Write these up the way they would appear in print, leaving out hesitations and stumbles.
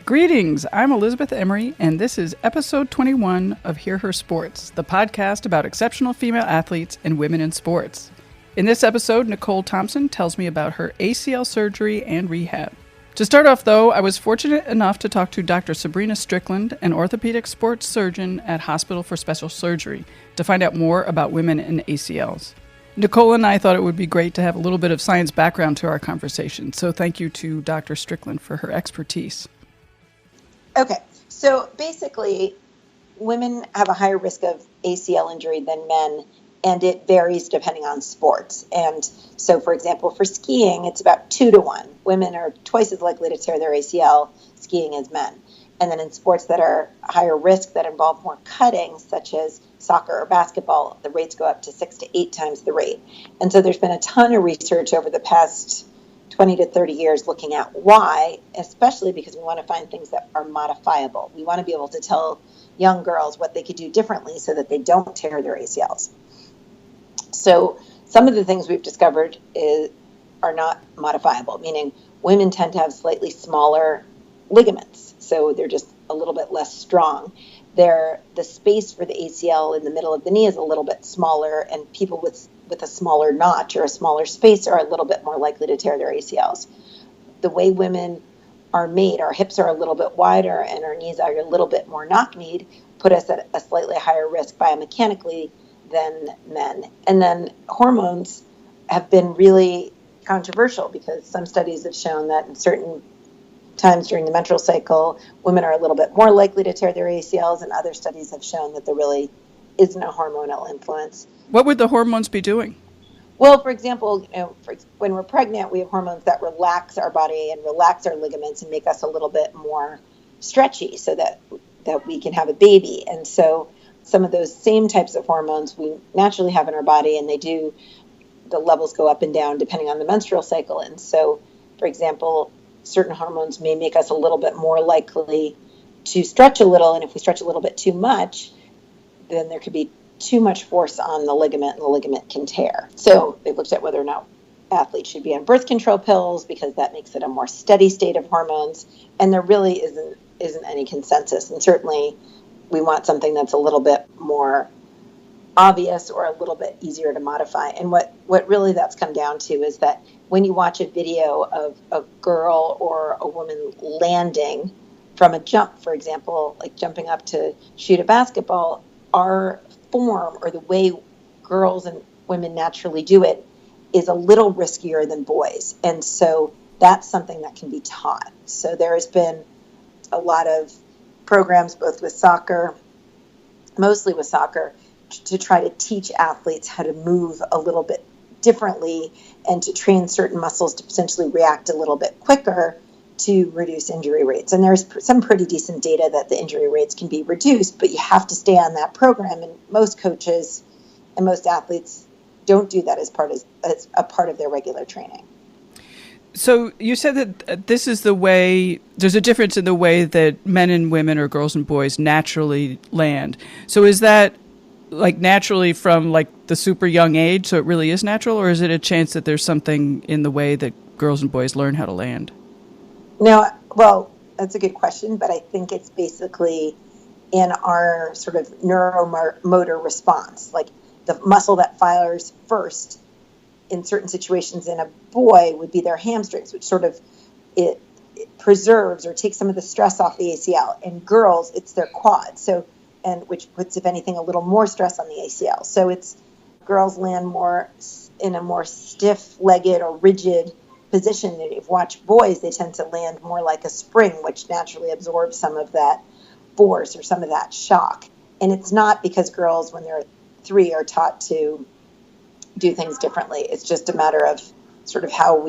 Greetings, I'm Elizabeth Emery, and this is episode 21 of Hear Her Sports, the podcast about exceptional female athletes and women in sports. In this episode, Nichole Thompson tells me about her ACL surgery and rehab. To start off, though, I was fortunate enough to talk to Dr. Sabrina Strickland, an orthopedic sports surgeon at Hospital for Special Surgery, to find out more about women and ACLs. Nichole and I thought it would be great to have a little bit of science background to our conversation, so thank you to Dr. Strickland for her expertise. Okay, so basically, women have a higher risk of ACL injury than men, and it varies depending on sports. And so, for example, for skiing, it's about 2-to-1. Women are twice as likely to tear their ACL skiing as men. And then in sports that are higher risk, that involve more cutting, such as soccer or basketball, the rates go up to 6 to 8 times the rate. And so there's been a ton of research over the past 20 to 30 years looking at why, especially because we want to find things that are modifiable. We want to be able to tell young girls what they could do differently so that they don't tear their ACLs. So some of the things we've discovered are not modifiable, meaning women tend to have slightly smaller ligaments, so they're just a little bit less strong. The space for the ACL in the middle of the knee is a little bit smaller, and people with a smaller notch or a smaller space are a little bit more likely to tear their ACLs. The way women are made, our hips are a little bit wider and our knees are a little bit more knock-kneed, put us at a slightly higher risk biomechanically than men. And then hormones have been really controversial because some studies have shown that in certain times during the menstrual cycle, women are a little bit more likely to tear their ACLs, and other studies have shown that there really isn't a hormonal influence. What would the hormones be doing? Well, for example, when we're pregnant, we have hormones that relax our body and relax our ligaments and make us a little bit more stretchy so that we can have a baby. And so some of those same types of hormones we naturally have in our body, and the levels go up and down depending on the menstrual cycle. And so, for example, certain hormones may make us a little bit more likely to stretch a little. And if we stretch a little bit too much, then there could be too much force on the ligament and the ligament can tear. So they looked at whether or not athletes should be on birth control pills because that makes it a more steady state of hormones. And there really isn't any consensus. And certainly we want something that's a little bit more obvious or a little bit easier to modify. And what really that's come down to is that when you watch a video of a girl or a woman landing from a jump, for example, like jumping up to shoot a basketball, our form or the way girls and women naturally do it is a little riskier than boys. And so that's something that can be taught. So there has been a lot of programs, both with soccer, mostly with soccer, to try to teach athletes how to move a little bit differently and to train certain muscles to potentially react a little bit quicker to reduce injury rates. And there's some pretty decent data that the injury rates can be reduced, but you have to stay on that program. And most coaches and most athletes don't do that as a part of their regular training. So you said that this is the way, there's a difference in the way that men and women or girls and boys naturally land. So is that like naturally from like the super young age, so it really is natural, or is it a chance that there's something in the way that girls and boys learn how to land? No, well, that's a good question, but I think it's basically in our sort of neuromotor response. Like the muscle that fires first in certain situations in a boy would be their hamstrings, which sort of it preserves or takes some of the stress off the ACL. In girls, it's their quads, and which puts, if anything, a little more stress on the ACL. So it's girls land more in a more stiff-legged or rigid position. And if you watch boys, they tend to land more like a spring, which naturally absorbs some of that force or some of that shock. And it's not because girls, when they're 3, are taught to do things differently. It's just a matter of sort of how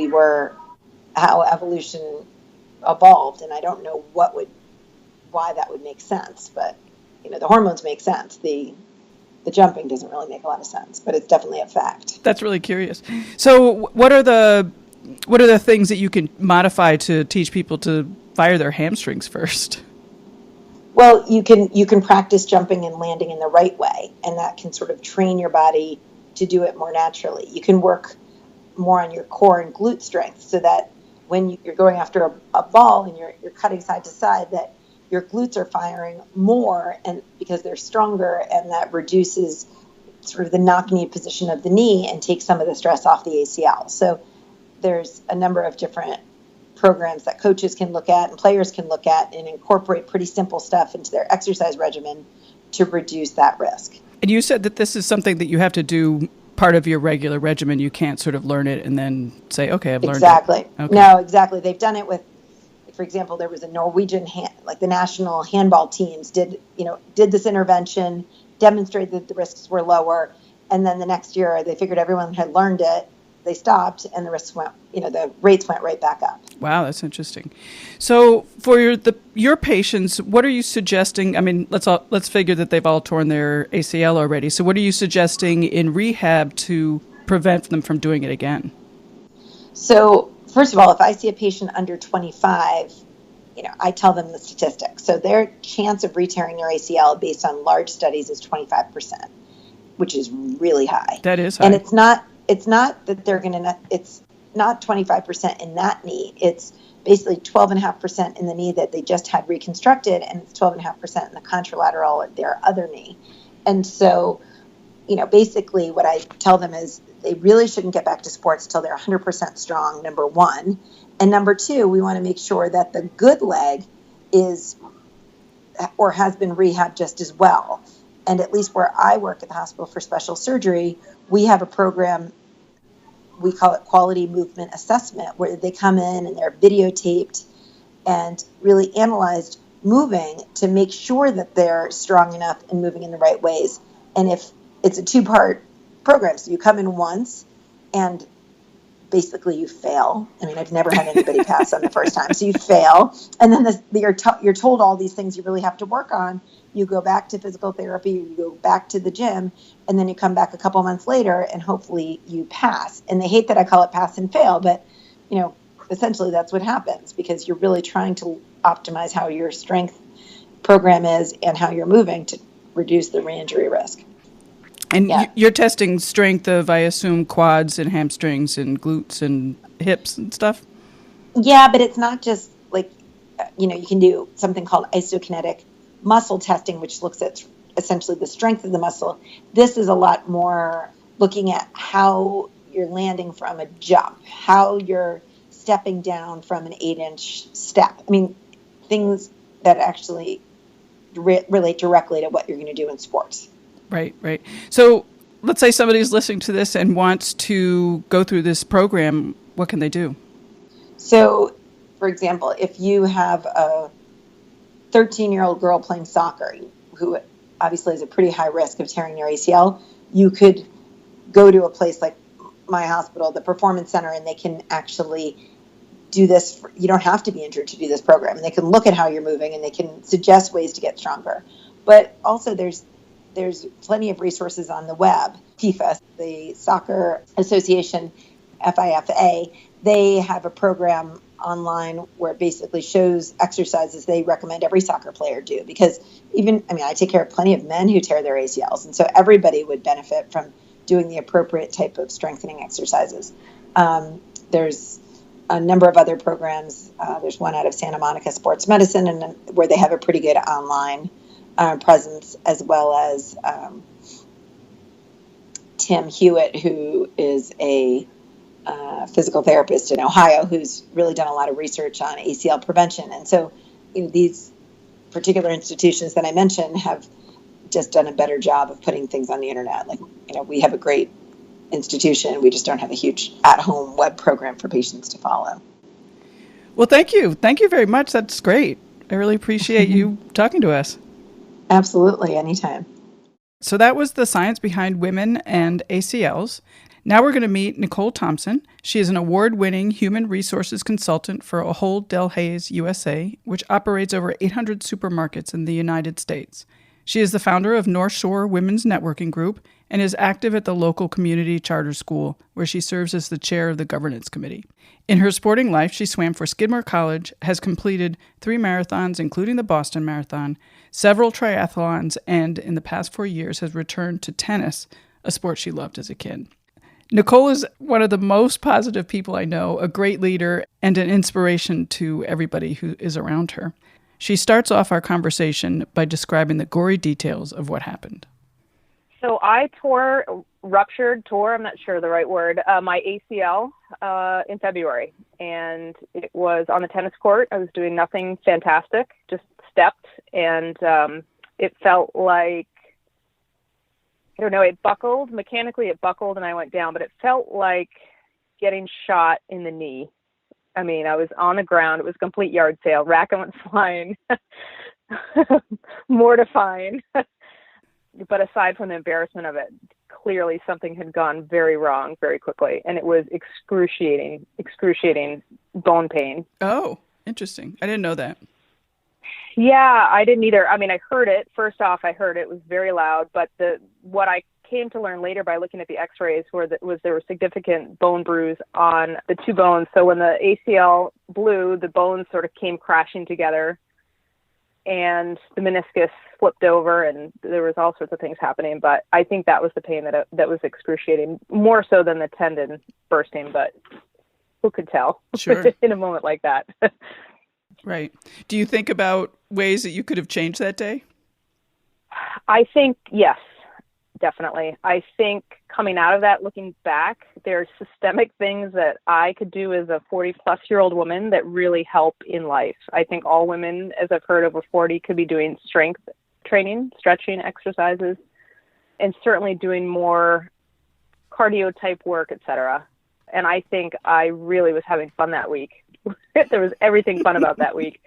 evolution evolved. And I don't know why that would make sense, but the hormones make sense. The jumping doesn't really make a lot of sense, but it's definitely a fact. That's really curious. So what are the things that you can modify to teach people to fire their hamstrings first? Well, you can practice jumping and landing in the right way, and that can sort of train your body to do it more naturally. You can work more on your core and glute strength so that when you're going after a ball and you're cutting side to side, that your glutes are firing more, and because they're stronger, and that reduces sort of the knock-knee position of the knee and takes some of the stress off the ACL. So there's a number of different programs that coaches can look at and players can look at and incorporate pretty simple stuff into their exercise regimen to reduce that risk. And you said that this is something that you have to do part of your regular regimen. You can't sort of learn it and then say, okay, I've learned exactly. it. Okay. No, exactly. They've done it with, for example, there was a Norwegian, the national handball teams did this intervention, demonstrated that the risks were lower. And then the next year they figured everyone had learned it. They stopped, and the risks went, the rates went right back up. Wow, that's interesting. So for your patients, what are you suggesting? I mean, let's figure that they've all torn their ACL already. So what are you suggesting in rehab to prevent them from doing it again? So first of all, if I see a patient under 25, I tell them the statistics. So their chance of re-tearing their ACL based on large studies is 25%, which is really high. That is high. And it's not that they're going to, it's not 25% in that knee. It's basically 12.5% in the knee that they just had reconstructed, and it's 12.5% in the contralateral or their other knee. And so, basically what I tell them is they really shouldn't get back to sports till they're 100% strong, number one. And number two, we want to make sure that the good leg is or has been rehabbed just as well. And at least where I work at the Hospital for Special Surgery, we have a program, we call it Quality Movement Assessment, where they come in and they're videotaped and really analyzed moving to make sure that they're strong enough and moving in the right ways. And if it's a two-part program, so you come in once and basically you fail. I mean, I've never had anybody pass on the first time. So you fail. And then you're told all these things you really have to work on. You go back to physical therapy, you go back to the gym, and then you come back a couple months later and hopefully you pass. And they hate that I call it pass and fail, but essentially that's what happens, because you're really trying to optimize how your strength program is and how you're moving to reduce the re-injury risk. And you're testing strength of, I assume, quads and hamstrings and glutes and hips and stuff? Yeah, but it's not just like, you can do something called isokinetic muscle testing, which looks at essentially the strength of the muscle. This is a lot more looking at how you're landing from a jump, how you're stepping down from an 8-inch step. I mean, things that actually relate directly to what you're going to do in sports. Right. So let's say somebody's listening to this and wants to go through this program. What can they do? So, for example, if you have a 13-year-old girl playing soccer who obviously has a pretty high risk of tearing their ACL, you could go to a place like my hospital, the Performance Center, and they can actually do this. You don't have to be injured to do this program. And they can look at how you're moving and they can suggest ways to get stronger. But also there's plenty of resources on the web. FIFA, the Soccer Association, FIFA, they have a program online where it basically shows exercises they recommend every soccer player do. Because I take care of plenty of men who tear their ACLs. And so everybody would benefit from doing the appropriate type of strengthening exercises. There's a number of other programs. There's one out of Santa Monica Sports Medicine, and where they have a pretty good online presence, as well as Tim Hewitt, who is a physical therapist in Ohio, who's really done a lot of research on ACL prevention. And so these particular institutions that I mentioned have just done a better job of putting things on the internet. We have a great institution. We just don't have a huge at-home web program for patients to follow. Well, thank you. Thank you very much. That's great. I really appreciate you talking to us. Absolutely. Anytime. So that was the science behind women and ACLs. Now we're going to meet Nichole Thompson. She is an award-winning human resources consultant for Ahold Delhaize USA, which operates over 800 supermarkets in the United States. She is the founder of North Shore Women's Networking Group and is active at the local community charter school, where she serves as the chair of the governance committee. In her sporting life, she swam for Skidmore College, has completed 3 marathons, including the Boston Marathon, several triathlons, and in the past 4 years has returned to tennis, a sport she loved as a kid. Nichole is one of the most positive people I know, a great leader and an inspiration to everybody who is around her. She starts off our conversation by describing the gory details of what happened. So I ruptured, I'm not sure the right word, my ACL in February. And it was on the tennis court. I was doing nothing fantastic, just stepped. And it felt like, I don't know, it buckled. Mechanically, it buckled and I went down. But it felt like getting shot in the knee. I mean, I was on the ground. It was a complete yard sale. Racket went flying. Mortifying. But aside from the embarrassment of it, clearly something had gone very wrong very quickly. And it was excruciating bone pain. Oh, interesting. I didn't know that. Yeah, I didn't either. I mean, I heard it. First off, I heard it was very loud. But what I came to learn later by looking at the x-rays was there were significant bone bruise on the two bones. So when the ACL blew, the bones sort of came crashing together and the meniscus flipped over and there was all sorts of things happening. But I think that was the pain that was excruciating, more so than the tendon bursting, but who could tell? Sure. In a moment like that. Right. Do you think about ways that you could have changed that day? I think, yes, definitely. I think coming out of that, looking back, there's systemic things that I could do as a 40-plus-year-old woman that really help in life. I think all women, as I've heard, over 40 could be doing strength training, stretching exercises, and certainly doing more cardio-type work, etc. And I think I really was having fun that week. There was everything fun about that week,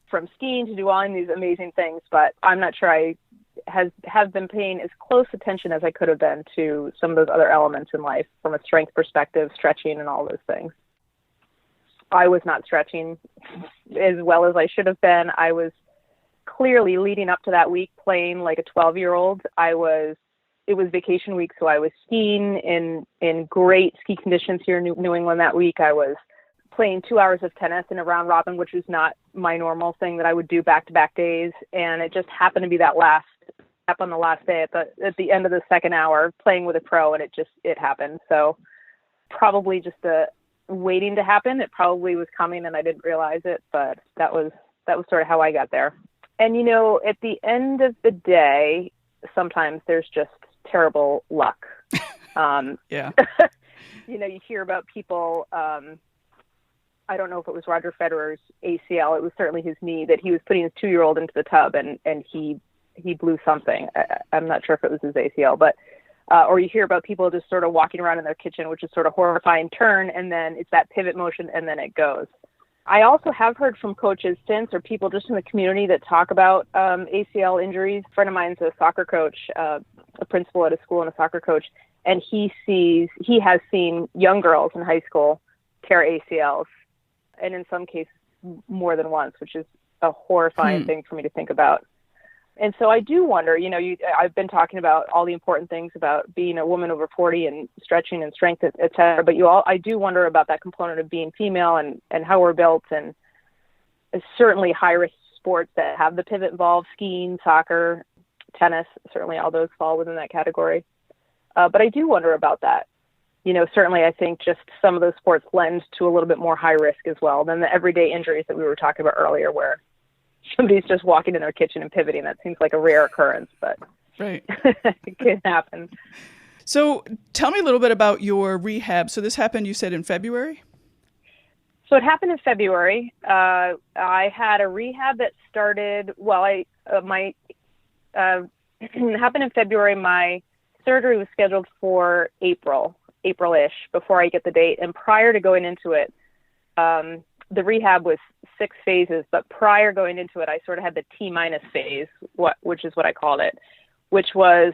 from skiing to doing these amazing things, but I'm not sure I have been paying as close attention as I could have been to some of those other elements in life from a strength perspective, stretching and all those things. I was not stretching as well as I should have been. I was clearly leading up to that week playing like a 12-year-old. It was vacation week, so I was skiing in great ski conditions here in New England that week. I was playing 2 hours of tennis in a round robin, which was not my normal thing that I would do back-to-back days. And it just happened to be that last step on the last day at the end of the second hour playing with a pro, and it happened. So probably just waiting to happen. It probably was coming and I didn't realize it, but that was sort of how I got there. And, at the end of the day, sometimes there's just terrible luck. Yeah. You hear about people, I don't know if it was Roger Federer's ACL. It was certainly his knee, that he was putting his 2-year-old into the tub and he blew something. I'm not sure if it was his ACL, but or you hear about people just sort of walking around in their kitchen, which is sort of horrifying turn, and then it's that pivot motion, and then it goes. I also have heard from coaches since, or people just in the community that talk about ACL injuries. A friend of mine's a soccer coach, a principal at a school and a soccer coach, and he has seen young girls in high school tear ACLs, and in some cases more than once, which is a horrifying thing for me to think about. And so I do wonder, I've been talking about all the important things about being a woman over 40 and stretching and strength, et cetera. But I do wonder about that component of being female and how we're built, and certainly high risk sports that have the pivot involved, skiing, soccer, tennis, certainly all those fall within that category. But I do wonder about that. Certainly I think just some of those sports lend to a little bit more high risk as well than the everyday injuries that we were talking about earlier, where somebody's just walking in their kitchen and pivoting. That seems like a rare occurrence, but right. It can happen. So tell me a little bit about your rehab. So this happened, you said, in February? So it happened in February. I had a rehab that started, it happened in February. My surgery was scheduled for April-ish, before I get the date. And prior to going into it, the rehab was 6 phases, but prior going into it, I sort of had the T-minus phase, which is what I called it, which was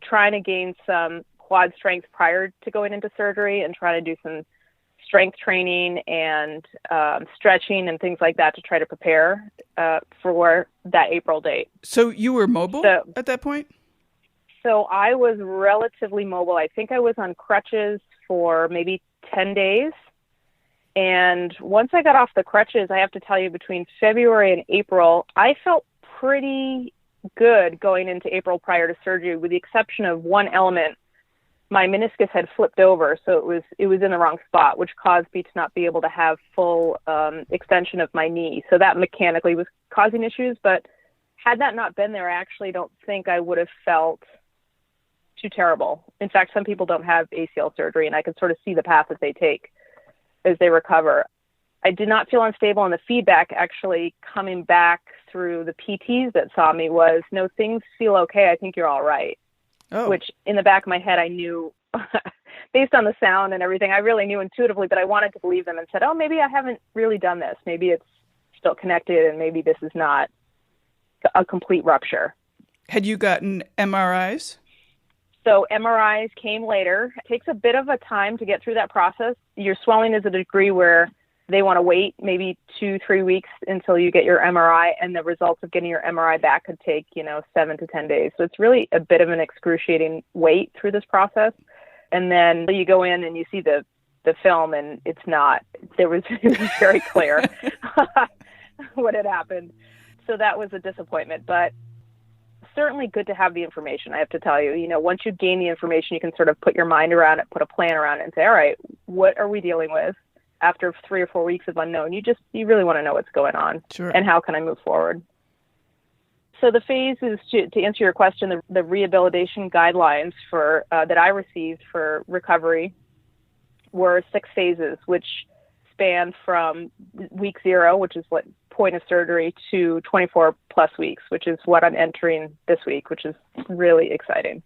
trying to gain some quad strength prior to going into surgery and trying to do some strength training and stretching and things like that to try to prepare for that April date. So you were mobile at that point? So I was relatively mobile. I think I was on crutches for maybe 10 days. And once I got off the crutches, I have to tell you, between February and April, I felt pretty good going into April prior to surgery, with the exception of one element my meniscus had flipped over, so it was in the wrong spot, which caused me to not be able to have full extension of my knee. So that mechanically was causing issues, but had that not been there, I actually don't think I would have felt too terrible. In fact, some people don't have ACL surgery, and I can sort of see the path that they take as they recover. I did not feel unstable, and the feedback actually coming back through the PTs that saw me was, no, things feel okay. I think you're all right. Oh. Which in the back of my head, I knew based on the sound and everything, I really knew intuitively, but I wanted to believe them and said, oh, maybe I haven't really done this. Maybe it's still connected, and maybe this is not a complete rupture. Had you gotten MRIs? So MRIs came later. It takes a bit of a time to get through that process. Your swelling is at a degree where they want to wait maybe 2-3 weeks until you get your MRI, and the results of getting your MRI back could take, 7 to 10 days. So it's really a bit of an excruciating wait through this process. And then you go in and you see the film, and it was very clear what had happened. So that was a disappointment, but certainly good to have the information. I have to tell you, once you gain the information, you can sort of put your mind around it, put a plan around it, and say, all right, what are we dealing with? After 3 or 4 weeks of unknown, you really want to know what's going on. Sure. And how can I move forward? So the phase is, to answer your question, the rehabilitation guidelines for that I received for recovery were 6 phases, which span from week 0, which is what point of surgery, to 24 plus weeks, which is what I'm entering this week, which is really exciting.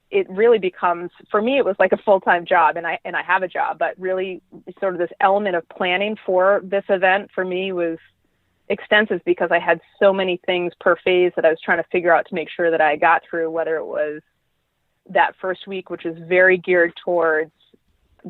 It really becomes, for me, it was like a full-time job, and I have a job, but really sort of this element of planning for this event for me was extensive because I had so many things per phase that I was trying to figure out to make sure that I got through, whether it was that first week, which was very geared towards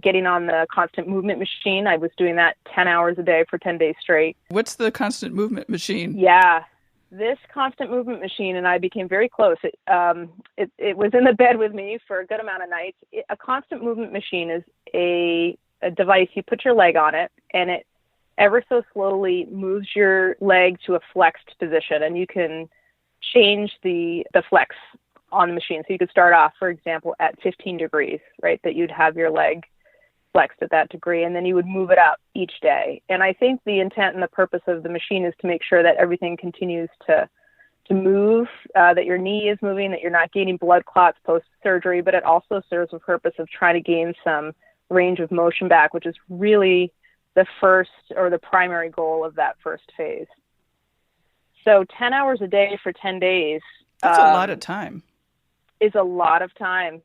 getting on the constant movement machine. I was doing that 10 hours a day for 10 days straight. What's the constant movement machine? Yeah. This constant movement machine and I became very close. It was in the bed with me for a good amount of nights. A constant movement machine is a device. You put your leg on it, and it ever so slowly moves your leg to a flexed position, and you can change the flex on the machine. So you could start off, for example, at 15 degrees, right, that you'd have your leg flexed at that degree, and then you would move it up each day. And I think the intent and the purpose of the machine is to make sure that everything continues to move, that your knee is moving, that you're not gaining blood clots post-surgery, but it also serves the purpose of trying to gain some range of motion back, which is really the first or the primary goal of that first phase. So 10 hours a day for 10 days. That's a lot of time. Is a lot of time.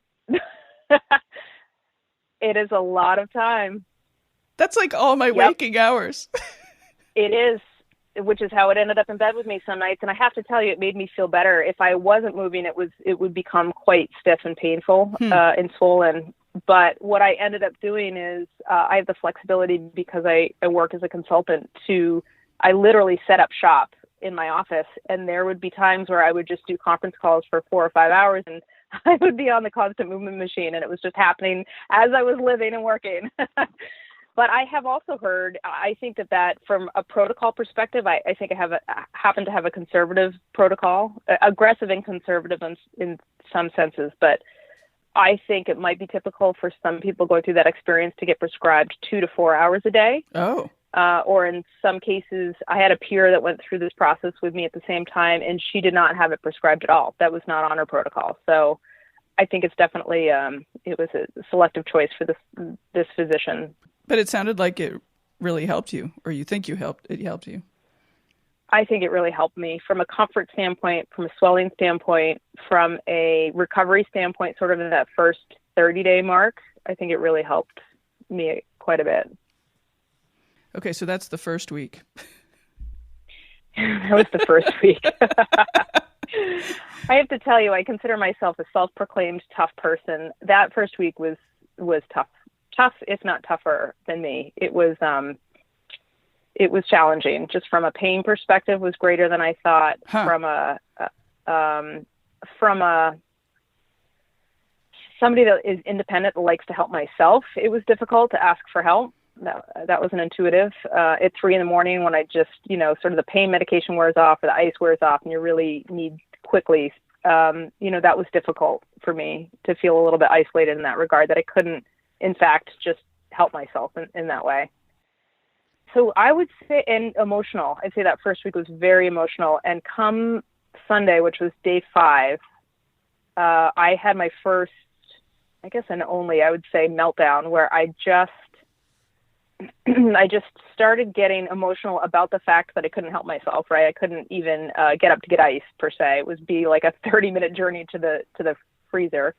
It is a lot of time. That's like all my waking hours. It is, which is how it ended up in bed with me some nights. And I have to tell you, it made me feel better. If I wasn't moving, it would become quite stiff and painful and swollen. But what I ended up doing is I have the flexibility because I work as a consultant I literally set up shop in my office, and there would be times where I would just do conference calls for 4 or 5 hours, and I would be on the constant movement machine, and it was just happening as I was living and working. But I have also heard, I think that from a protocol perspective, I think I happen to have a conservative protocol, aggressive and conservative in some senses, but I think it might be typical for some people going through that experience to get prescribed 2 to 4 hours a day. Oh. Or in some cases, I had a peer that went through this process with me at the same time, and she did not have it prescribed at all. That was not on her protocol. So I think it's definitely, it was a selective choice for this physician. But it sounded like it really helped you, or you think it helped you. I think it really helped me from a comfort standpoint, from a swelling standpoint, from a recovery standpoint, sort of in that first 30-day mark. I think it really helped me quite a bit. Okay, so that's the first week. That was the first week. I have to tell you, I consider myself a self-proclaimed tough person. That first week was tough, if not tougher than me. It was challenging. Just from a pain perspective, was greater than I thought. From a somebody that is independent, that likes to help myself, it was difficult to ask for help. That wasn't intuitive. At 3 a.m. when I just, sort of the pain medication wears off or the ice wears off and you really need quickly that was difficult for me to feel a little bit isolated in that regard, that I couldn't, in fact, just help myself in that way. So I would say, and emotional, I'd say that first week was very emotional. And come Sunday, which was day 5, I had my first, I guess, and only, I would say, meltdown, where I just started getting emotional about the fact that I couldn't help myself, right? I couldn't even get up to get ice, per se. It would be like a 30-minute journey to the freezer.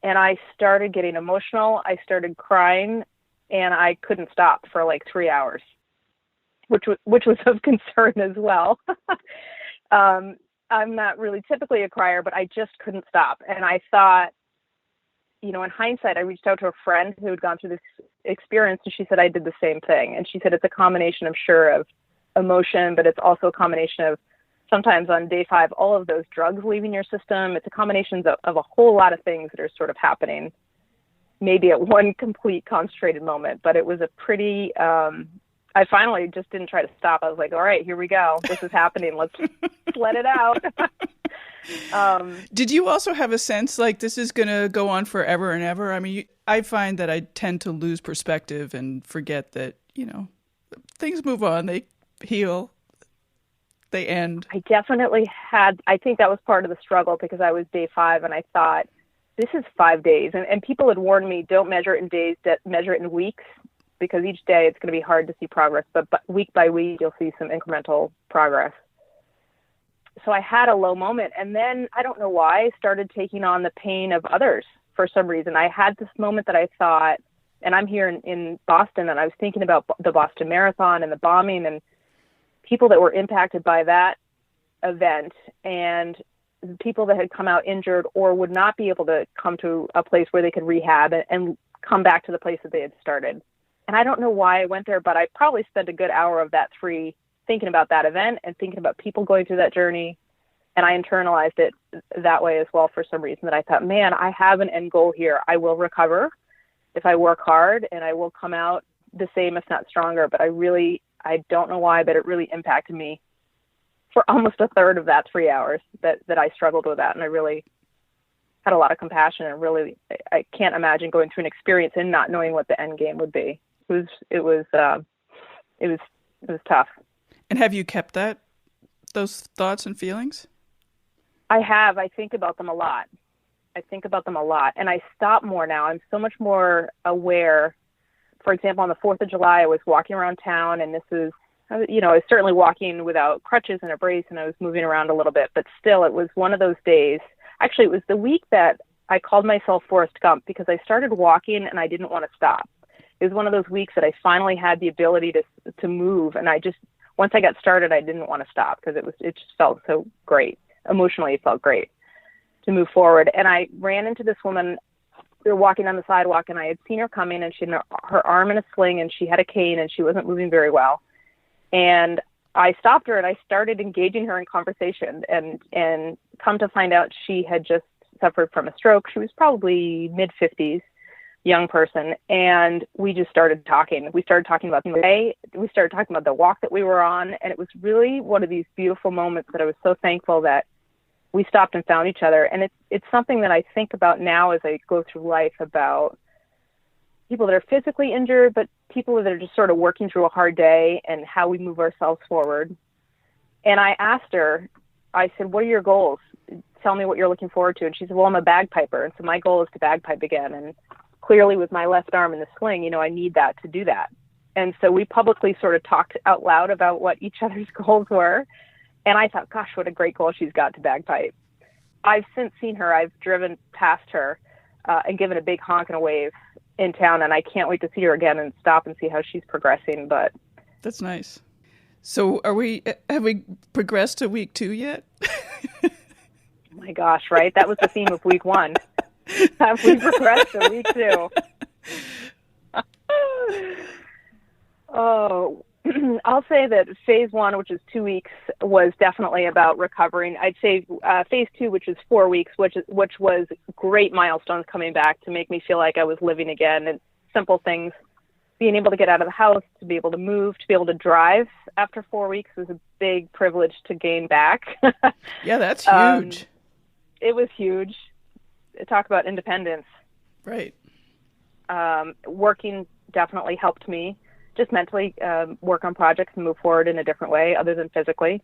And I started getting emotional. I started crying, and I couldn't stop for like 3 hours, which was of concern as well. I'm not really typically a crier, but I just couldn't stop. And I thought, in hindsight, I reached out to a friend who had gone through this experience, and she said I did the same thing. And she said it's a combination, I'm sure, of emotion, but it's also a combination of sometimes on day 5, all of those drugs leaving your system. It's a combination of a whole lot of things that are sort of happening, maybe at one complete concentrated moment. But it was a pretty, I finally just didn't try to stop. I was like, all right, here we go. This is happening. Let's let it out. Did you also have a sense like this is going to go on forever and ever? I mean, I find that I tend to lose perspective and forget that, things move on, they heal, they end. I definitely I think that was part of the struggle, because I was day 5 and I thought, this is 5 days. And people had warned me, don't measure it in days, measure it in weeks, because each day it's going to be hard to see progress. But week by week, you'll see some incremental progress. So I had a low moment, and then I don't know why I started taking on the pain of others for some reason. I had this moment that I thought, and I'm here in Boston, and I was thinking about the Boston Marathon and the bombing and people that were impacted by that event, and people that had come out injured or would not be able to come to a place where they could rehab and come back to the place that they had started. And I don't know why I went there, but I probably spent a good hour of that 3 thinking about that event and thinking about people going through that journey. And I internalized it that way as well for some reason, that I thought, man, I have an end goal here. I will recover if I work hard, and I will come out the same, if not stronger. But I don't know why, but it really impacted me for almost a third of that 3 hours that I struggled with that. And I really had a lot of compassion, and really, I can't imagine going through an experience and not knowing what the end game would be. It was tough. And have you kept those thoughts and feelings? I have. I think about them a lot. And I stop more now. I'm so much more aware. For example, on the 4th of July, I was walking around town, and I was certainly walking without crutches and a brace, and I was moving around a little bit, but still, it was one of those days. Actually, it was the week that I called myself Forrest Gump, because I started walking and I didn't want to stop. It was one of those weeks that I finally had the ability to move, and once I got started, I didn't want to stop, because it just felt so great. Emotionally, it felt great to move forward. And I ran into this woman. We were walking on the sidewalk, and I had seen her coming, and she had her arm in a sling, and she had a cane, and she wasn't moving very well. And I stopped her, and I started engaging her in conversation, and come to find out, she had just suffered from a stroke. She was probably mid-50s. Young person, and we just started talking. We started talking about the day. We started talking about the walk that we were on, and it was really one of these beautiful moments that I was so thankful that we stopped and found each other. And it's something that I think about now as I go through life, about people that are physically injured, but people that are just sort of working through a hard day, and how we move ourselves forward. And I asked her, I said, what are your goals? Tell me what you're looking forward to. And she said, well, I'm a bagpiper, and so my goal is to bagpipe again. And clearly, with my left arm in the sling, I need that to do that. And so we publicly sort of talked out loud about what each other's goals were. And I thought, gosh, what a great goal she's got to bagpipe. I've since seen her. I've driven past her and given a big honk and a wave in town. And I can't wait to see her again and stop and see how she's progressing. But that's nice. So have we progressed to week 2 yet? Oh my gosh, right? That was the theme of week 1. Have we progressed to week 2? Oh, I'll say that phase 1, which is 2 weeks, was definitely about recovering. I'd say phase 2, which is 4 weeks, which was great milestones coming back to make me feel like I was living again, and simple things being able to get out of the house, to be able to move, to be able to drive after 4 weeks was a big privilege to gain back. Yeah, that's huge. It was huge. Talk about independence. Right. Working definitely helped me just mentally work on projects and move forward in a different way other than physically.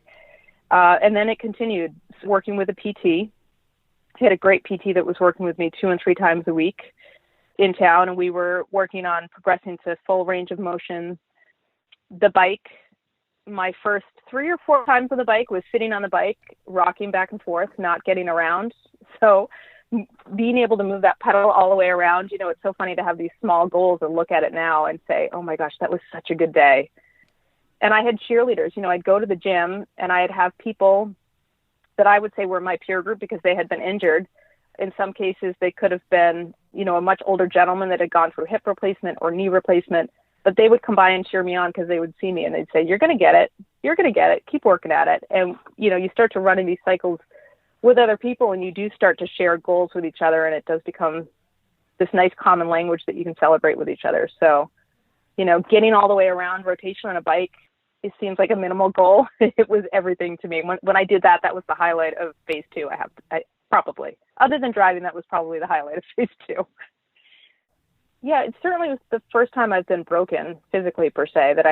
And then it continued working with a PT. I had a great PT that was working with me 2 and 3 times a week in town, and we were working on progressing to full range of motion. The bike, my first 3 or 4 times on the bike was sitting on the bike, rocking back and forth, not getting around. So being able to move that pedal all the way around, it's so funny to have these small goals and look at it now and say, oh my gosh, that was such a good day. And I had cheerleaders, I'd go to the gym and I'd have people that I would say were my peer group because they had been injured. In some cases, they could have been, a much older gentleman that had gone through hip replacement or knee replacement, but they would come by and cheer me on because they would see me and they'd say, you're going to get it. You're going to get it. Keep working at it. And, you start to run in these cycles with other people and you do start to share goals with each other. And it does become this nice common language that you can celebrate with each other. So, getting all the way around rotation on a bike, it seems like a minimal goal. It was everything to me. When I did that, that was the highlight of phase 2. Probably, other than driving, that was probably the highlight of phase 2. Yeah, it certainly was the first time I've been broken physically per se that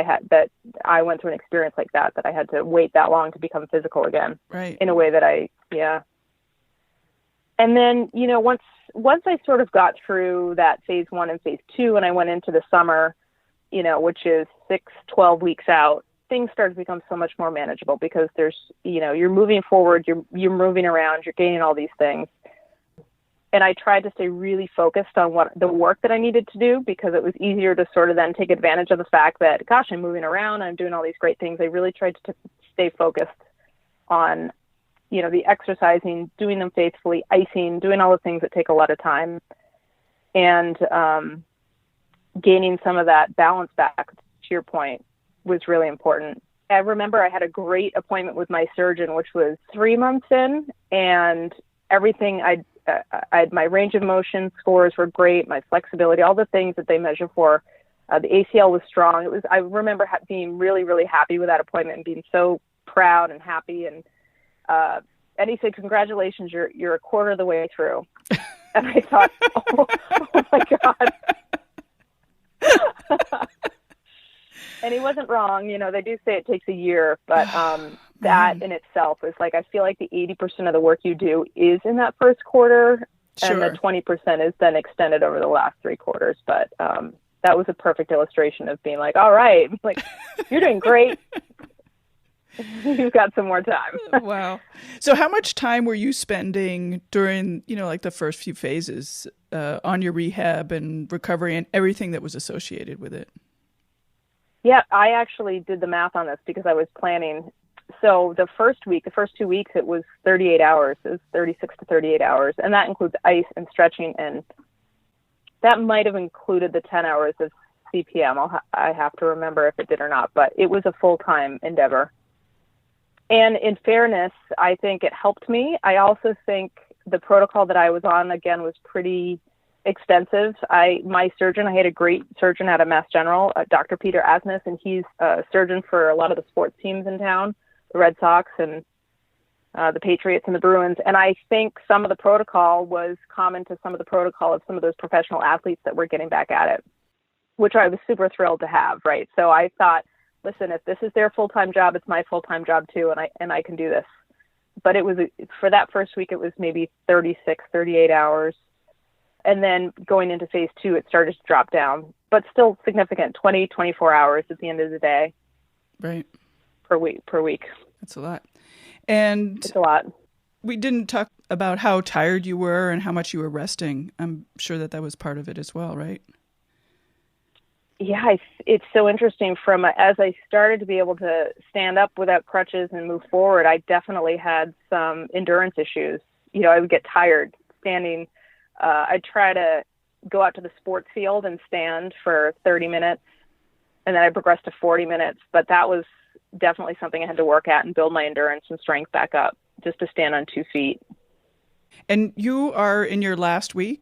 I went through an experience like that I had to wait that long to become physical again. Right. In a way that And then, once I sort of got through that phase 1 and phase 2 and I went into the summer, which is 6-12 weeks out, things start to become so much more manageable because there's, you're moving forward, you're moving around, you're gaining all these things. And I tried to stay really focused on what the work that I needed to do because it was easier to sort of then take advantage of the fact that, gosh, I'm moving around, I'm doing all these great things. I really tried to stay focused on, the exercising, doing them faithfully, icing, doing all the things that take a lot of time, and gaining some of that balance back, to your point, was really important. I remember I had a great appointment with my surgeon, which was 3 months in, and everything my range of motion scores were great, my flexibility, all the things that they measure for. The ACL was strong. I remember being really, really happy with that appointment and being so proud and happy. And he said, congratulations, you're a quarter of the way through. And I thought, oh my God. And he wasn't wrong. They do say it takes a year, but that in itself is like, I feel like the 80% of the work you do is in that first quarter, sure. And the 20% is then extended over the last 3 quarters. But that was a perfect illustration of being like, all right, like, you're doing great. You've got some more time. Wow. So how much time were you spending during, like the first few phases on your rehab and recovery and everything that was associated with it? Yeah, I actually did the math on this because I was planning. So the first 2 weeks, it was 38 hours. It was 36 to 38 hours. And that includes ice and stretching. And that might have included the 10 hours of CPM. I have to remember if it did or not. But it was a full-time endeavor. And in fairness, I think it helped me. I also think the protocol that I was on, again, was pretty extensive. My surgeon, I had a great surgeon out of Mass General, Dr. Peter Asmus, and he's a surgeon for a lot of the sports teams in town, the Red Sox and the Patriots and the Bruins. And I think some of the protocol was common to some of the protocol of some of those professional athletes that were getting back at it, which I was super thrilled to have, right? So I thought, listen, if this is their full-time job, it's my full-time job too, and I can do this. But it was, for that first week, it was maybe 36, 38 hours. And then going into phase 2, it started to drop down, but still significant, 20, 24 hours at the end of the day. Right. Per week. That's a lot. And it's a lot. We didn't talk about how tired you were and how much you were resting. I'm sure that was part of it as well, right? Yeah, it's so interesting. As I started to be able to stand up without crutches and move forward, I definitely had some endurance issues. I would get tired standing. I'd try to go out to the sports field and stand for 30 minutes, and then I progressed to 40 minutes. But that was definitely something I had to work at and build my endurance and strength back up just to stand on 2 feet. And you are in your last week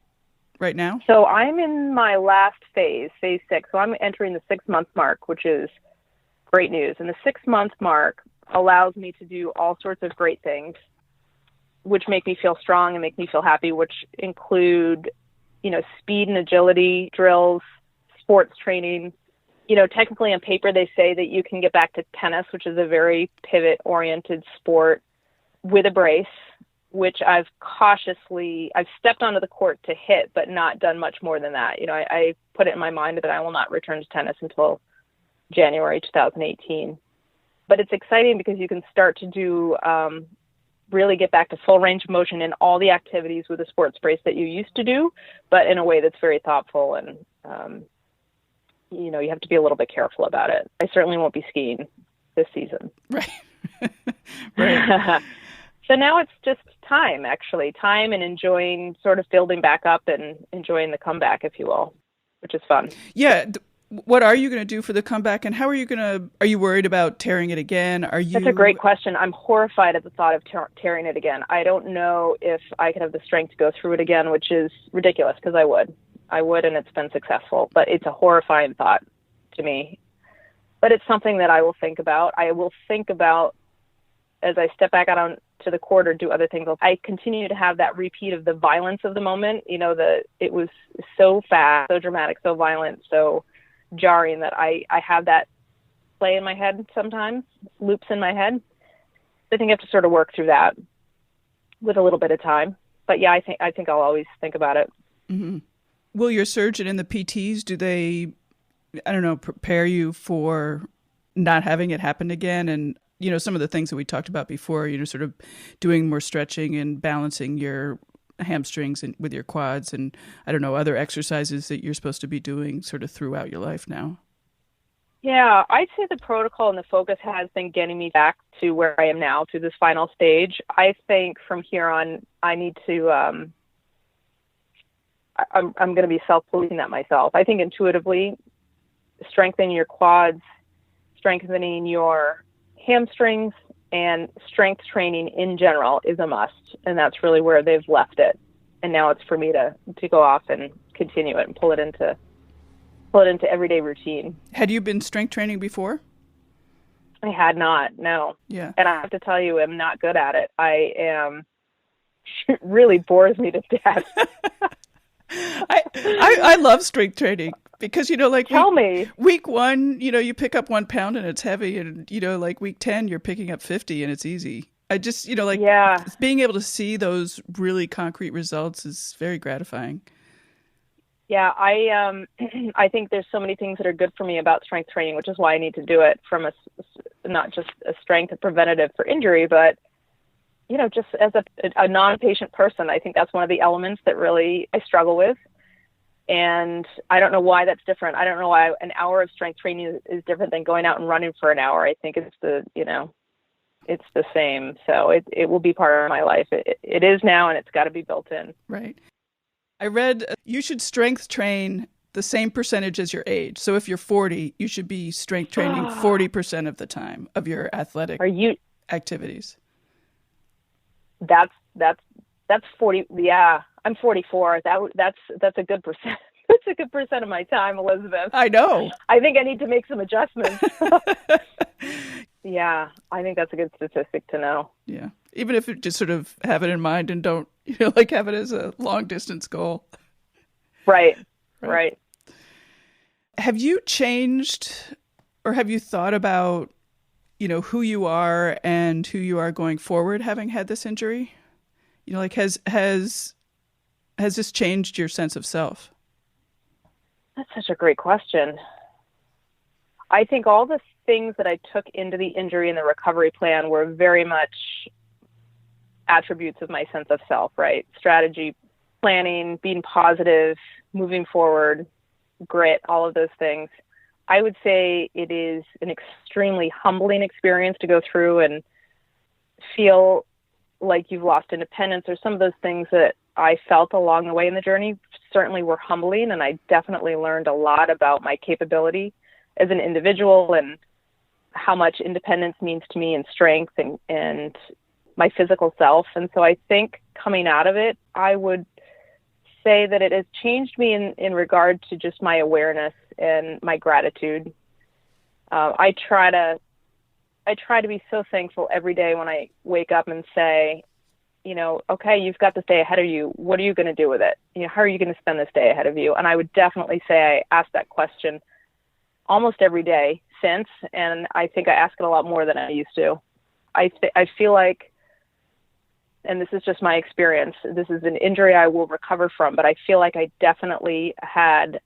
right now? So I'm in my last phase 6. So I'm entering the 6-month mark, which is great news. And the 6-month mark allows me to do all sorts of great things, which make me feel strong and make me feel happy, which include, speed and agility drills, sports training. Technically on paper, they say that you can get back to tennis, which is a very pivot-oriented sport, with a brace, which I've stepped onto the court to hit, but not done much more than that. I put it in my mind that I will not return to tennis until January 2018. But it's exciting because you can start to do, really get back to full range of motion in all the activities with a sports brace that you used to do, but in a way that's very thoughtful. And, you have to be a little bit careful about it. I certainly won't be skiing this season. Right. Right. So now it's just time and enjoying sort of building back up and enjoying the comeback, if you will, which is fun. Yeah. What are you going to do for the comeback, and how are you worried about tearing it again? That's a great question. I'm horrified at the thought of tearing it again. I don't know if I could have the strength to go through it again, which is ridiculous because I would, and it's been successful, but it's a horrifying thought to me. But it's something that I will think about. I will think about as I step back out onto the court or do other things. I continue to have that repeat of the violence of the moment. It was so fast, so dramatic, so violent, so jarring that I have that play in my head sometimes, loops in my head. I think I have to sort of work through that with a little bit of time. But yeah, I think I'll always think about it. Mm-hmm. Will your surgeon and the PTs, do they, prepare you for not having it happen again? And, some of the things that we talked about before, sort of doing more stretching and balancing your hamstrings and with your quads and, other exercises that you're supposed to be doing sort of throughout your life now. Yeah, I'd say the protocol and the focus has been getting me back to where I am now, to this final stage. I think from here on, I need to, I'm going to be self-policing that myself. I think intuitively, strengthening your quads, strengthening your hamstrings, and strength training in general is a must. And that's really where they've left it. And now it's for me to go off and continue it and pull it into everyday routine. Had you been strength training before? I had not, no. Yeah. And I have to tell you, I'm not good at it. It really bores me to death. I love strength training because, Tell me. Week 1, you pick up 1 pound and it's heavy, and, week 10, you're picking up 50 and it's easy. I just, being able to see those really concrete results is very gratifying. Yeah, I think there's so many things that are good for me about strength training, which is why I need to do it from not just a strength and preventative for injury, but, just as a non-patient person. I think that's one of the elements that really I struggle with. And I don't know why that's different. I don't know why an hour of strength training is different than going out and running for an hour. I think it's it's the same. So it will be part of my life. It is now, and it's got to be built in. Right. I read you should strength train the same percentage as your age. So if you're 40, you should be strength training 40% of the time of your athletic activities. That's 40. Yeah, I'm 44. That's a good percent. That's a good percent of my time, Elizabeth. I know. I think I need to make some adjustments. Yeah, I think that's a good statistic to know. Yeah. Even if you just sort of have it in mind and don't, have it as a long distance goal. Right. Have you changed, or have you thought about, who you are and who you are going forward having had this injury? Has this changed your sense of self? That's such a great question. I think all the things that I took into the injury and the recovery plan were very much attributes of my sense of self, right? Strategy, planning, being positive, moving forward, grit, all of those things. I would say it is an extremely humbling experience to go through and feel like you've lost independence, or some of those things that I felt along the way in the journey certainly were humbling. And I definitely learned a lot about my capability as an individual and how much independence means to me, and strength and my physical self. And so I think coming out of it, I would say that it has changed me in regard to just my awareness and my gratitude. I try to be so thankful every day when I wake up and say, okay, you've got this day ahead of you. What are you going to do with it? How are you going to spend this day ahead of you? And I would definitely say I ask that question almost every day since, and I think I ask it a lot more than I used to. I feel like, and this is just my experience, this is an injury I will recover from, but I feel like I definitely had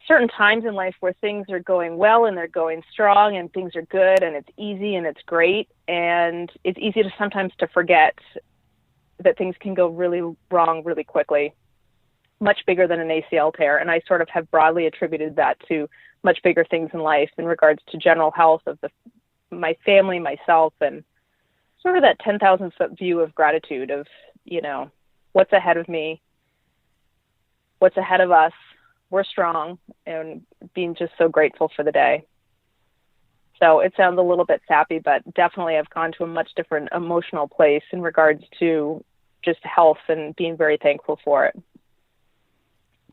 certain times in life where things are going well and they're going strong and things are good and it's easy and it's great. And it's easy to sometimes to forget that things can go really wrong really quickly, much bigger than an ACL tear. And I sort of have broadly attributed that to much bigger things in life in regards to general health of my family, myself, and sort of that 10,000 foot view of gratitude of, what's ahead of me, what's ahead of us. We're strong, and being just so grateful for the day. So it sounds a little bit sappy, but definitely I've gone to a much different emotional place in regards to just health and being very thankful for it.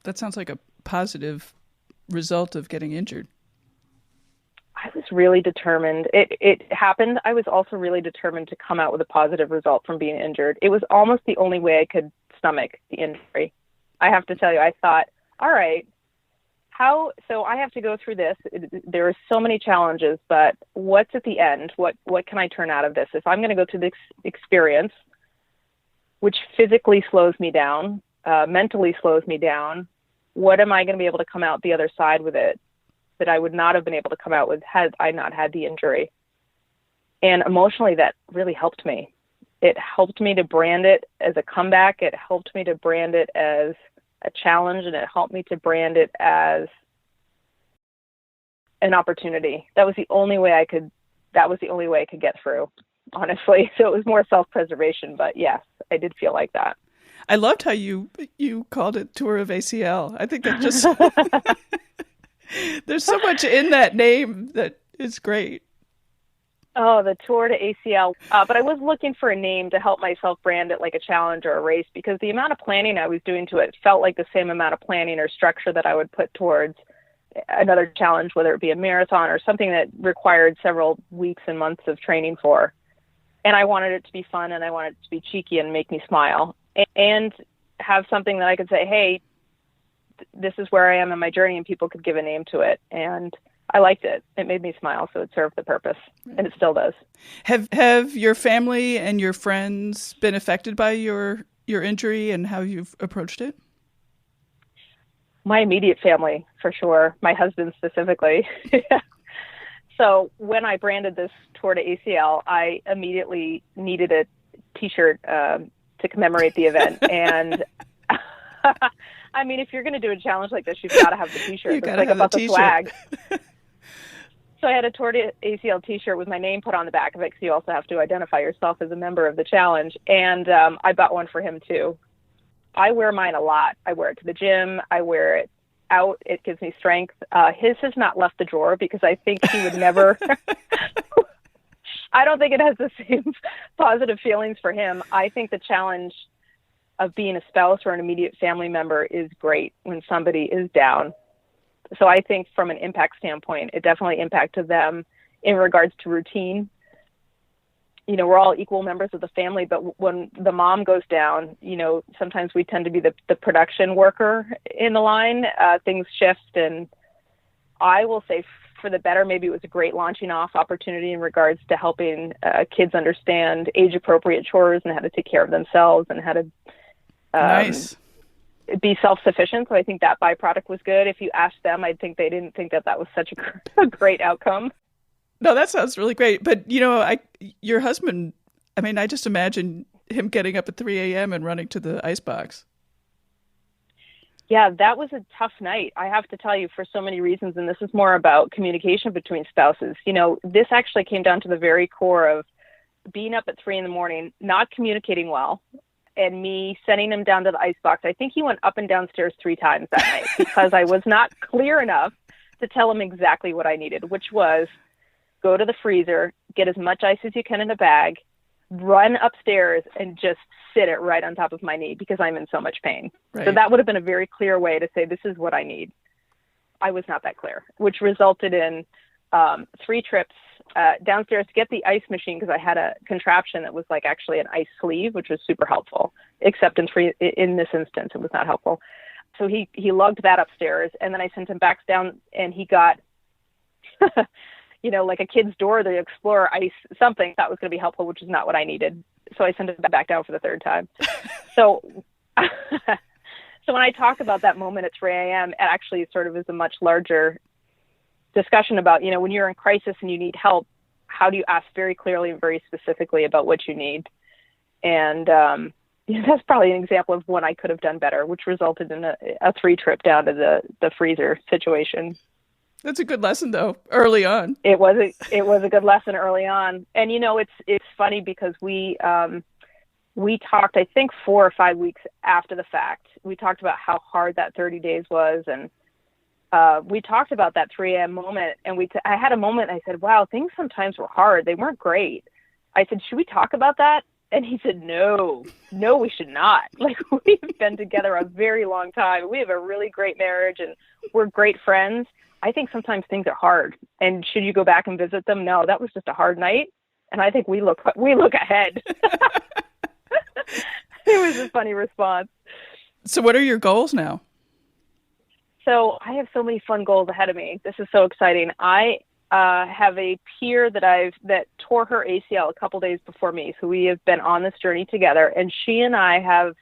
That sounds like a positive result of getting injured. I was really determined. It happened. I was also really determined to come out with a positive result from being injured. It was almost the only way I could stomach the injury. I have to tell you, I thought, all right, so I have to go through this. There are so many challenges, but what's at the end? What can I turn out of this? If I'm going to go through this experience, which physically slows me down, mentally slows me down, what am I going to be able to come out the other side with it that I would not have been able to come out with had I not had the injury? And emotionally, that really helped me. It helped me to brand it as a comeback. It helped me to brand it as a challenge, and it helped me to brand it as an opportunity. That was the only way I could get through, honestly. So it was more self-preservation, but yes, I did feel like that. I loved how you called it Tour of ACL. I think that just there's so much in that name that is great. Oh, the Tour to ACL. But I was looking for a name to help myself brand it like a challenge or a race, because the amount of planning I was doing to it felt like the same amount of planning or structure that I would put towards another challenge, whether it be a marathon or something that required several weeks and months of training for. And I wanted it to be fun, and I wanted it to be cheeky and make me smile, and have something that I could say, hey, this is where I am in my journey, and people could give a name to it. And I liked it. It made me smile, so it served the purpose, and it still does. Have your family and your friends been affected by your injury and how you've approached it? My immediate family, for sure. My husband specifically. So when I branded this Tour to ACL, I immediately needed a T-shirt to commemorate the event. And I mean, if you're going to do a challenge like this, you've got to have the T-shirt. It's like about the swag. So I had a Tour to ACL T-shirt with my name put on the back of it, because you also have to identify yourself as a member of the challenge. And I bought one for him too. I wear mine a lot. I wear it to the gym. I wear it out. It gives me strength. His has not left the drawer, because I think he would never. I don't think it has the same positive feelings for him. I think the challenge of being a spouse or an immediate family member is great when somebody is down. So I think from an impact standpoint, it definitely impacted them in regards to routine. We're all equal members of the family, but when the mom goes down, sometimes we tend to be the production worker in the line. Things shift, and I will say for the better, maybe it was a great launching off opportunity in regards to helping kids understand age-appropriate chores and how to take care of themselves and how to nice. Be self-sufficient. So I think that byproduct was good. If you asked them, I think they didn't think that was such a great outcome. No, that sounds really great. But, your husband, I mean, I just imagine him getting up at 3 a.m. and running to the ice box. Yeah, that was a tough night, I have to tell you, for so many reasons. And this is more about communication between spouses. This actually came down to the very core of being up at 3 a.m, not communicating well, and me sending him down to the icebox. I think he went up and downstairs 3 times that night because I was not clear enough to tell him exactly what I needed, which was go to the freezer, get as much ice as you can in a bag, run upstairs and just sit it right on top of my knee because I'm in so much pain. Right. So that would have been a very clear way to say, this is what I need. I was not that clear, which resulted in 3 trips downstairs to get the ice machine, because I had a contraption that was like actually an ice sleeve, which was super helpful, except in this instance, it was not helpful. So he lugged that upstairs, and then I sent him back down, and he got, like a kid's door, the Explorer ice, something that was going to be helpful, which is not what I needed. So I sent him back down for the 3rd time. So when I talk about that moment at 3 a.m., it actually sort of is a much larger discussion about, when you're in crisis and you need help, how do you ask very clearly and very specifically about what you need? And that's probably an example of when I could have done better, which resulted in a 3 trip down to the freezer situation. That's a good lesson, though, early on. It was a good lesson early on. And, it's funny because we talked, I think 4 or 5 weeks after the fact, we talked about how hard that 30 days was. And we talked about that 3 a.m. moment, and I had a moment, I said, wow, things sometimes were hard. They weren't great. I said, should we talk about that? And he said, no, we should not. Like, we've been together a very long time. We have a really great marriage, and we're great friends. I think sometimes things are hard. And should you go back and visit them? No, that was just a hard night. And I think we look ahead. It was a funny response. So what are your goals now? So I have so many fun goals ahead of me. This is so exciting. I have a peer that tore her ACL a couple days before me. So we have been on this journey together, and she and I have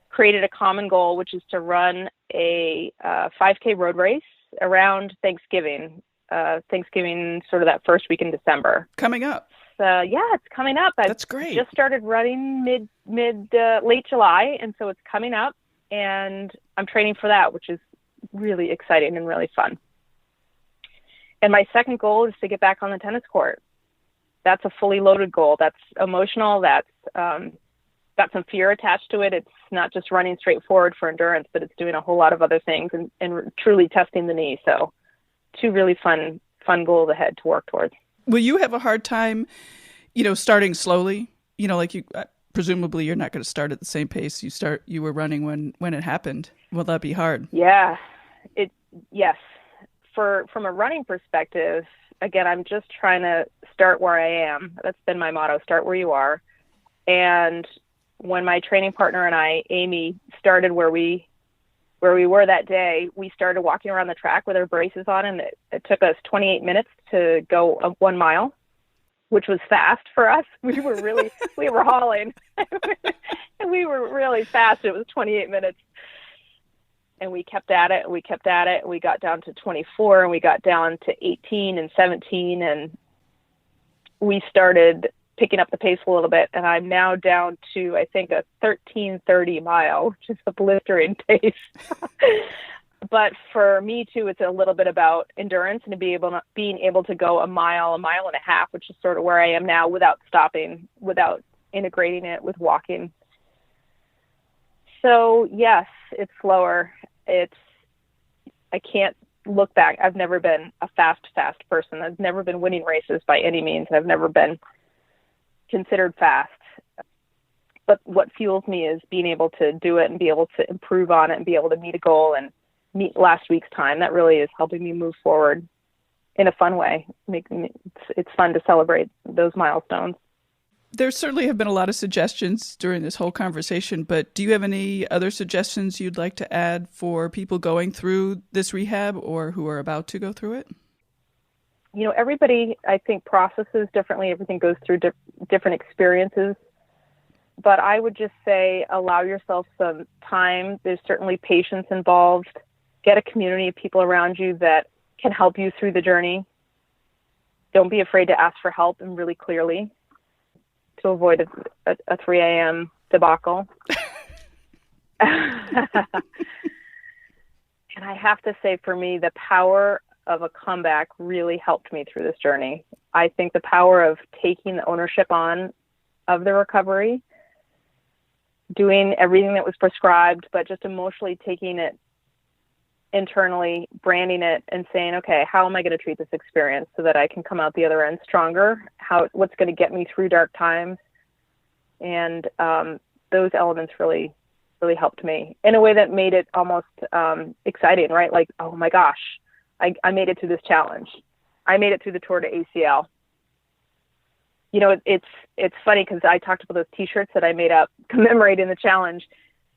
created a common goal, which is to run a 5K road race around Thanksgiving. Thanksgiving, sort of that first week in December. Coming up. It's coming up. That's great. Just started running late July, and so it's coming up, and I'm training for that, which is really exciting and really fun. And my second goal is to get back on the tennis court. That's a fully loaded goal. That's emotional. That's got some fear attached to it. It's not just running straight forward for endurance, but it's doing a whole lot of other things and truly testing the knee. So 2 really fun goals ahead to work towards. Will you have a hard time, starting slowly? Like you, presumably you're not going to start at the same pace you were running when it happened. Will that be hard? Yeah, yes. From a running perspective, again, I'm just trying to start where I am. That's been my motto: start where you are. And when my training partner and I, Amy, started where we were that day, we started walking around the track with our braces on, and it took us 28 minutes to go 1 mile, which was fast for us. We were hauling, and we were really fast. It was 28 minutes. And we kept at it, and we got down to 24, and we got down to 18 and 17, and we started picking up the pace a little bit, and I'm now down to, I think, a 13:30 mile, which is a blistering pace. But for me too, it's a little bit about endurance and being able to go a mile and a half, which is sort of where I am now, without stopping, without integrating it with walking. So yes, it's slower. I can't look back. I've never been a fast person. I've never been winning races by any means. I've never been considered fast. But what fuels me is being able to do it and be able to improve on it and be able to meet a goal and meet last week's time. That really is helping me move forward in a fun way. It's fun to celebrate those milestones. There certainly have been a lot of suggestions during this whole conversation, but do you have any other suggestions you'd like to add for people going through this rehab or who are about to go through it? Everybody, I think, processes differently. Everything goes through different experiences. But I would just say allow yourself some time. There's certainly patience involved. Get a community of people around you that can help you through the journey. Don't be afraid to ask for help, and really clearly, to avoid a 3 a.m. debacle. And I have to say, for me, the power of a comeback really helped me through this journey. I think the power of taking the ownership on of the recovery, doing everything that was prescribed, but just emotionally taking it internally, branding it, and saying, okay, how am I going to treat this experience so that I can come out the other end stronger? What's going to get me through dark times And those elements really helped me in a way that made it almost exciting, right? Like, oh my gosh, I made it through this challenge. I made it through the Tour to ACL. It's funny because I talked about those T-shirts that I made up commemorating the challenge.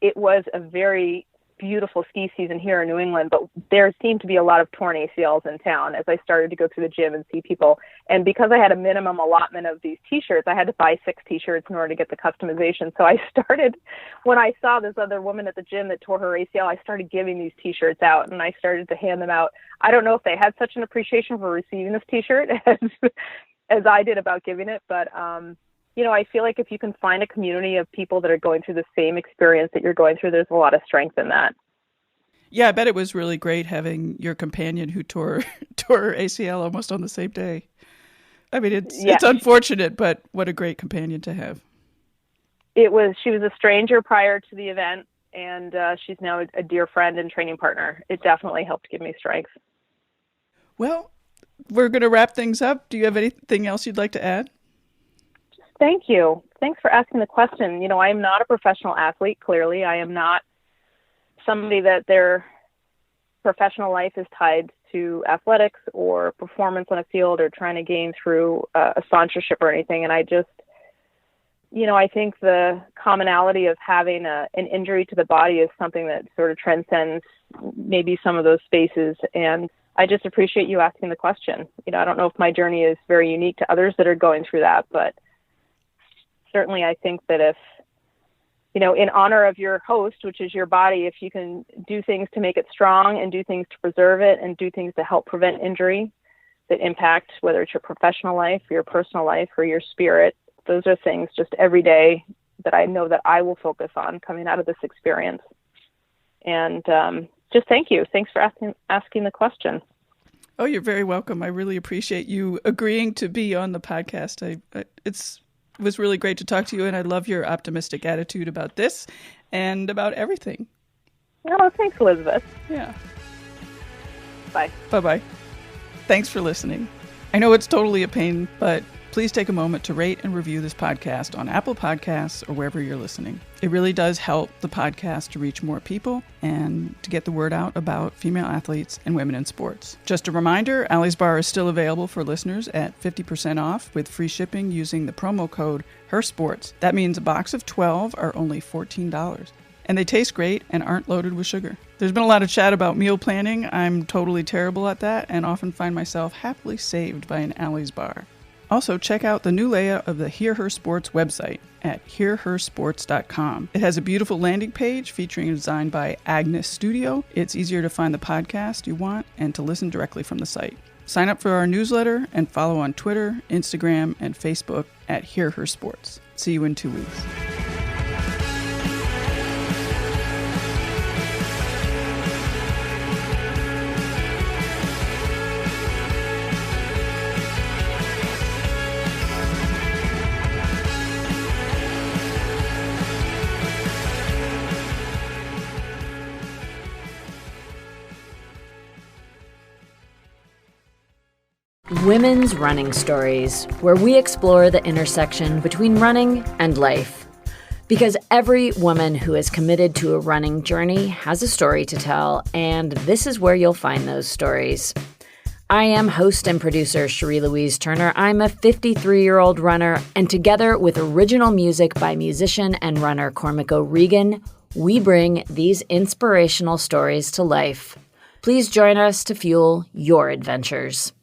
It was a very beautiful ski season here in New England, but there seemed to be a lot of torn ACLs in town as I started to go through the gym and see people. And because I had a minimum allotment of these T-shirts, I had to buy 6 T-shirts in order to get the customization. So I started, when I saw this other woman at the gym that tore her ACL, I started giving these T-shirts out, and I started to hand them out. I don't know if they had such an appreciation for receiving this T-shirt as I did about giving it, but I feel like if you can find a community of people that are going through the same experience that you're going through, there's a lot of strength in that. Yeah, I bet it was really great having your companion who tore her ACL almost on the same day. I mean, it's unfortunate, but what a great companion to have. She was a stranger prior to the event, and she's now a dear friend and training partner. It definitely helped give me strength. Well, we're going to wrap things up. Do you have anything else you'd like to add? Thank you. Thanks for asking the question. I am not a professional athlete, clearly. I am not somebody that their professional life is tied to athletics or performance on a field or trying to gain through a sponsorship or anything. And I just, I think the commonality of having an injury to the body is something that sort of transcends maybe some of those spaces. And I just appreciate you asking the question. I don't know if my journey is very unique to others that are going through that, but certainly I think that if, in honor of your host, which is your body, if you can do things to make it strong and do things to preserve it and do things to help prevent injury that impact whether it's your professional life or your personal life or your spirit, those are things just every day that I know that I will focus on coming out of this experience. And just thank you. Thanks for asking the question. Oh, you're very welcome. I really appreciate you agreeing to be on the podcast. It was really great to talk to you, and I love your optimistic attitude about this and about everything. Oh, thanks, Elizabeth. Yeah. Bye. Bye-bye. Thanks for listening. I know it's totally a pain, but please take a moment to rate and review this podcast on Apple Podcasts or wherever you're listening. It really does help the podcast to reach more people and to get the word out about female athletes and women in sports. Just a reminder, Allie's Bar is still available for listeners at 50% off with free shipping using the promo code HERSPORTS. That means a box of 12 are only $14. And they taste great and aren't loaded with sugar. There's been a lot of chat about meal planning. I'm totally terrible at that and often find myself happily saved by an Allie's Bar. Also, check out the new layout of the Hear Her Sports website at hearhersports.com. It has a beautiful landing page featuring a design by Agnes Studio. It's easier to find the podcast you want and to listen directly from the site. Sign up for our newsletter and follow on Twitter, Instagram, and Facebook at Hear Her Sports. See you in 2 weeks. Women's Running Stories, where we explore the intersection between running and life. Because every woman who is committed to a running journey has a story to tell, and this is where you'll find those stories. I am host and producer Cherie Louise Turner. I'm a 53-year-old runner, and together with original music by musician and runner Cormac O'Regan, we bring these inspirational stories to life. Please join us to fuel your adventures.